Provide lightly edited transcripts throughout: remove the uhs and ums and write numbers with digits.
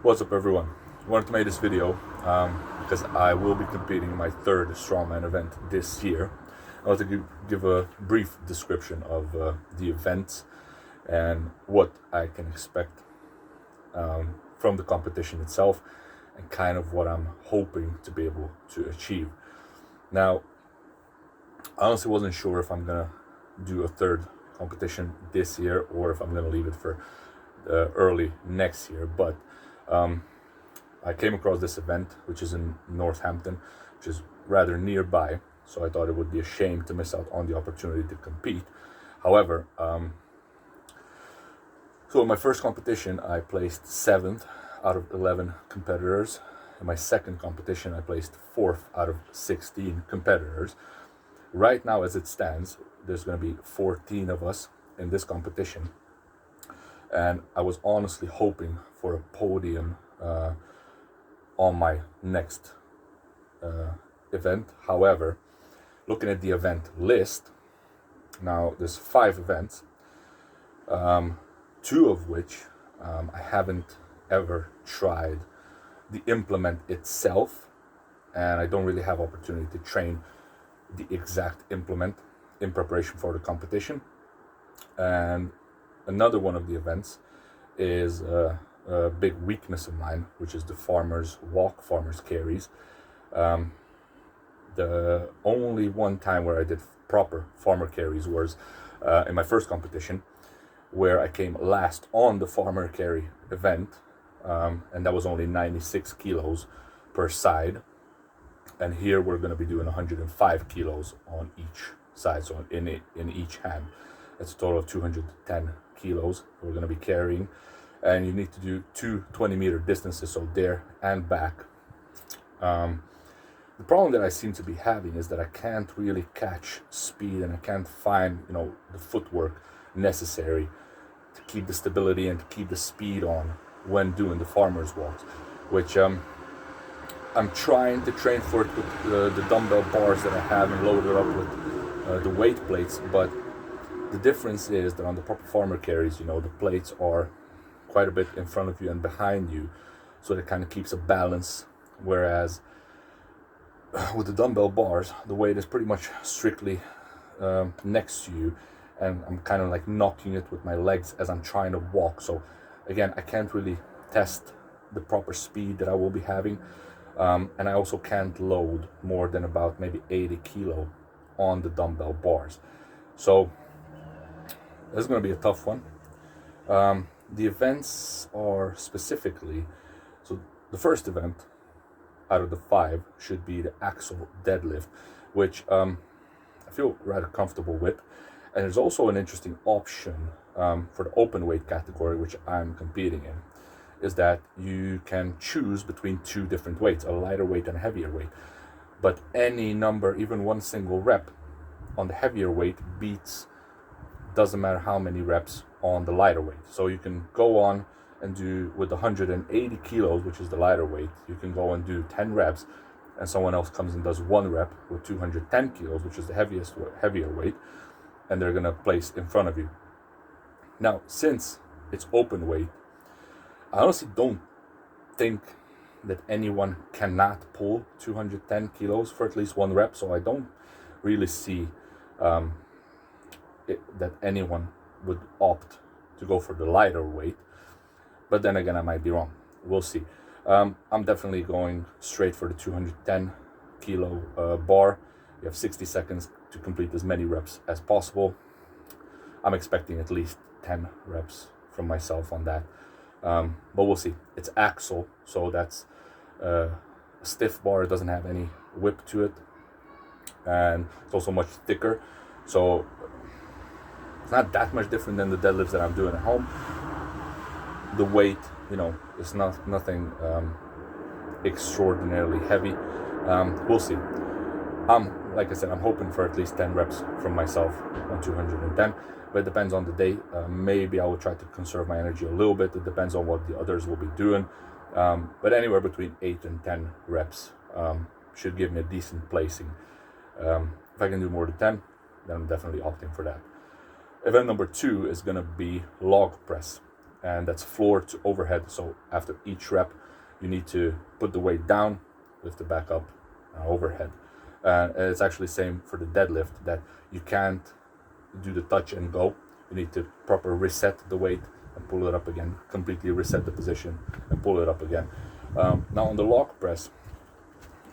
What's up, everyone? I wanted to make this video because I will be competing in my third Strongman event this year. I want to give a brief description of the event and what I can expect from the competition itself and kind of what I'm hoping to be able to achieve. Now, I honestly wasn't sure if I'm gonna do a third competition this year or if I'm gonna leave it for early next year, but I came across this event, which is in Northampton, which is rather nearby, so I thought it would be a shame to miss out on the opportunity to compete. However, so in my first competition, I placed 7th out of 11 competitors. In my second competition, I placed 4th out of 16 competitors. Right now, as it stands, there's going to be 14 of us in this competition. And I was honestly hoping for a podium on my next event. However, looking at the event list, now there's 5 events, 2 of which I haven't ever tried the implement itself, and I don't really have opportunity to train the exact implement in preparation for the competition. And another one of the events is a big weakness of mine, which is the farmer's walk, farmer's carries. The only one time where I did proper farmer carries was in my first competition, where I came last on the farmer carry event, and that was only 96 kilos per side. And here we're going to be doing 105 kilos on each side, so in each hand. It's a total of 210 kilos we're going to be carrying, and you need to do 2 20-meter distances, so there and back. The problem that I seem to be having is that I can't really catch speed, and I can't find the footwork necessary to keep the stability and to keep the speed on when doing the farmer's walks, which I'm trying to train for it with the dumbbell bars that I have and load it up with the weight plates. But the difference is that on the proper farmer carries, the plates are quite a bit in front of you and behind you, so it kind of keeps a balance. Whereas with the dumbbell bars, the weight is pretty much strictly next to you, and I'm kind of like knocking it with my legs as I'm trying to walk. So again, I can't really test the proper speed that I will be having. And I also can't load more than about maybe 80 kilo on the dumbbell bars. So this is going to be a tough one. The events are specifically, so the first event out of the 5 should be the axle deadlift, which I feel rather comfortable with. And there's also an interesting option for the open weight category, which I'm competing in, is that you can choose between 2 different weights, a lighter weight and a heavier weight. But any number, even one single rep on the heavier weight beats, doesn't matter how many reps on the lighter weight. So you can go on and do with 180 kilos, which is the lighter weight, you can go and do 10 reps, and someone else comes and does 1 rep with 210 kilos, which is the heavier weight, and they're gonna place in front of you. Now, since it's open weight, I honestly don't think that anyone cannot pull 210 kilos for at least 1 rep, so I don't really see that anyone would opt to go for the lighter weight. But then again, I might be wrong. We'll see. I'm definitely going straight for the 210 kilo bar. You have 60 seconds to complete as many reps as possible. I'm expecting at least 10 reps from myself on that. But we'll see. It's axle, so that's a stiff bar. It doesn't have any whip to it, and it's also much thicker, so it's not that much different than the deadlifts that I'm doing at home. The weight, is nothing extraordinarily heavy. We'll see. Like I said, I'm hoping for at least 10 reps from myself on 210, but it depends on the day. Maybe I will try to conserve my energy a little bit. It depends on what the others will be doing. But anywhere between 8 and 10 reps should give me a decent placing. If I can do more than 10, then I'm definitely opting for that. Event number 2 is going to be log press. and that's floor to overhead. So after each rep, you need to put the weight down, lift it back up, overhead. And it's actually the same for the deadlift, that you can't do the touch and go. You need to proper reset the weight and pull it up again, completely reset the position and pull it up again. Now on the log press,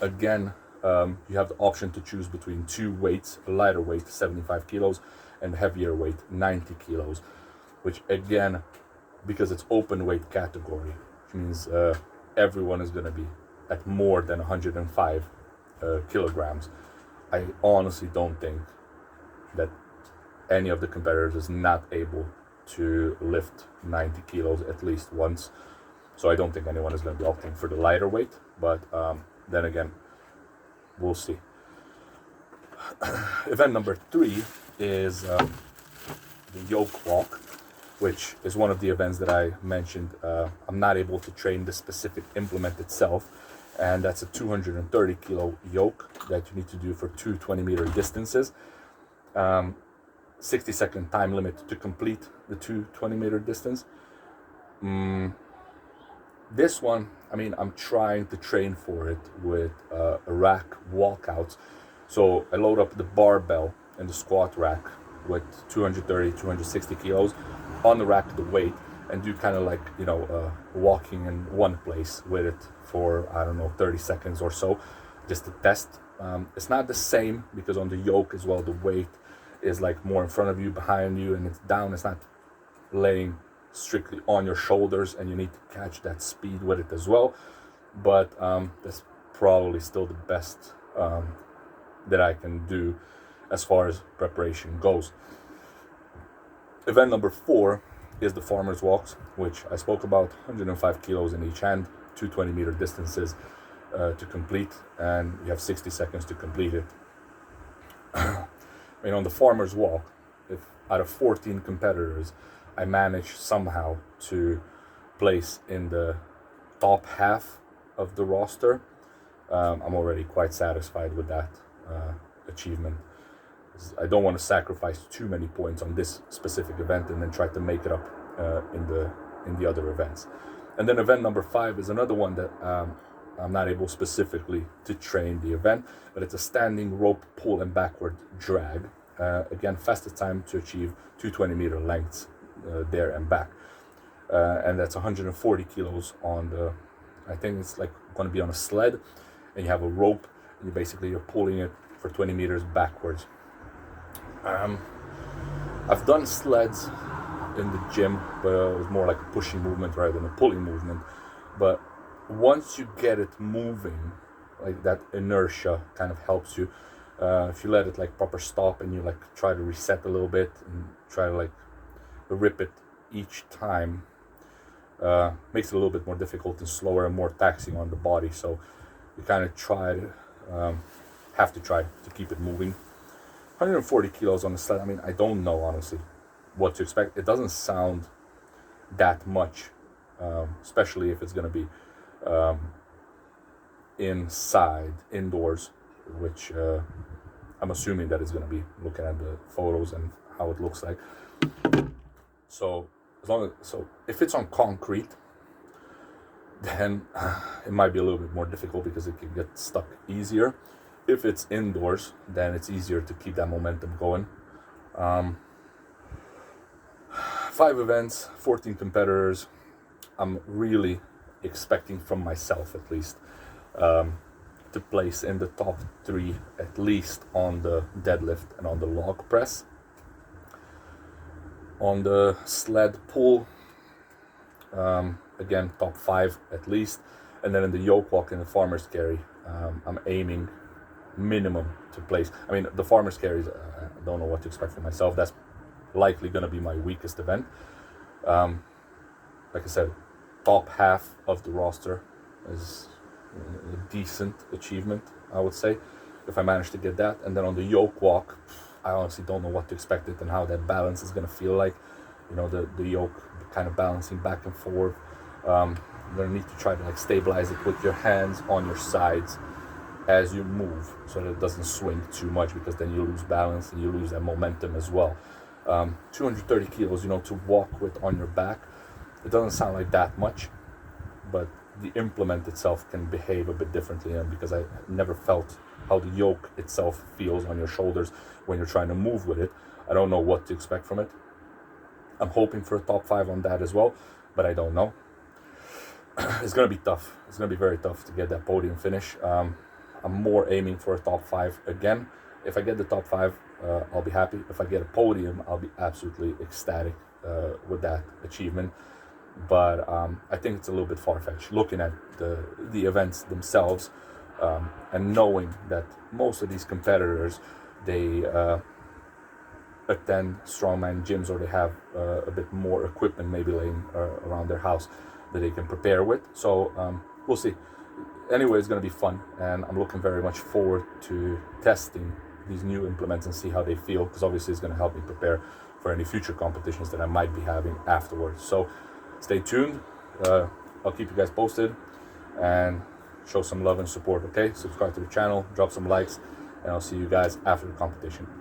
again, you have the option to choose between two weights: a lighter weight 75 kilos and heavier weight 90 kilos, which again, because it's open weight category, which means everyone is going to be at more than 105 kilograms. I honestly don't think that any of the competitors is not able to lift 90 kilos at least once. So I don't think anyone is going to be opting for the lighter weight, but then again, we'll see. Event number 3 is the yoke walk, which is one of the events that I mentioned. I'm not able to train the specific implement itself, and that's a 230 kilo yoke that you need to do for 2 20-meter distances. 60-second time limit to complete the 2 20-meter distance. This one, I mean, I'm trying to train for it with rack walkouts. So I load up the barbell and the squat rack with 230, 260 kilos on the rack, the weight, and do kind of like, walking in one place with it for, I don't know, 30 seconds or so, just to test. It's not the same, because on the yoke as well, the weight is like more in front of you, behind you, and it's down. It's not laying strictly on your shoulders, and you need to catch that speed with it as well. But that's probably still the best that I can do as far as preparation goes. Event number 4 is the farmer's walks, which I spoke about. 105 kilos in each hand, 2 20-meter distances to complete, and you have 60 seconds to complete it. I mean, on the farmer's walk, if out of 14 competitors, I managed somehow to place in the top half of the roster, I'm already quite satisfied with that achievement. I don't want to sacrifice too many points on this specific event and then try to make it up in the other events. And then event number 5 is another one that I'm not able specifically to train the event, but it's a standing rope pull and backward drag. Again, fastest time to achieve 2 20-meter lengths there and back. And that's 140 kilos on the, I think it's like going to be on a sled, and you have a rope, and you're pulling it for 20 meters backwards. I've done sleds in the gym, but it was more like a pushing movement rather than a pulling movement. But once you get it moving, like that inertia kind of helps you. If you let it like proper stop and you like try to reset a little bit and try to like rip it each time, makes it a little bit more difficult and slower and more taxing on the body. So you kind of have to try to keep it moving. 140 kilos on the sled, I mean, I don't know honestly what to expect. It doesn't sound that much, especially if it's going to be indoors, which I'm assuming that it's going to be, looking at the photos and how it looks like. So if it's on concrete, then it might be a little bit more difficult because it can get stuck easier. If it's indoors, then it's easier to keep that momentum going. 5 events, 14 competitors. I'm really expecting from myself, at least, to place in the top 3 at least on the deadlift and on the log press. On the sled pull, again, top 5 at least. And then in the yoke walk and the farmer's carry, I'm aiming minimum to place. I mean, the farmer's carries, I don't know what to expect for myself. That's likely going to be my weakest event. Like I said, top half of the roster is a decent achievement, I would say, if I manage to get that. And then on the yoke walk, I honestly don't know what to expect it and how that balance is going to feel like. The yoke kind of balancing back and forth. You're going to need to try to like stabilize it with your hands on your sides as you move, so that it doesn't swing too much, because then you lose balance and you lose that momentum as well. 230 kilos, to walk with on your back, It doesn't sound like that much, but the implement itself can behave a bit differently, and because I never felt how the yoke itself feels on your shoulders when you're trying to move with it, I don't know what to expect from it. I'm hoping for a top 5 on that as well, but I don't know. It's going to be tough. It's going to be very tough to get that podium finish. I'm more aiming for a top 5 again. If I get the top 5, I'll be happy. If I get a podium, I'll be absolutely ecstatic with that achievement. But I think it's a little bit far-fetched looking at the events themselves, and knowing that most of these competitors, they attend strongman gyms, or they have a bit more equipment maybe laying around their house that they can prepare with. So we'll see. Anyway, it's going to be fun, and I'm looking very much forward to testing these new implements and see how they feel, because obviously it's going to help me prepare for any future competitions that I might be having afterwards. So stay tuned. I'll keep you guys posted, and show some love and support, okay? Subscribe to the channel, drop some likes, and I'll see you guys after the competition.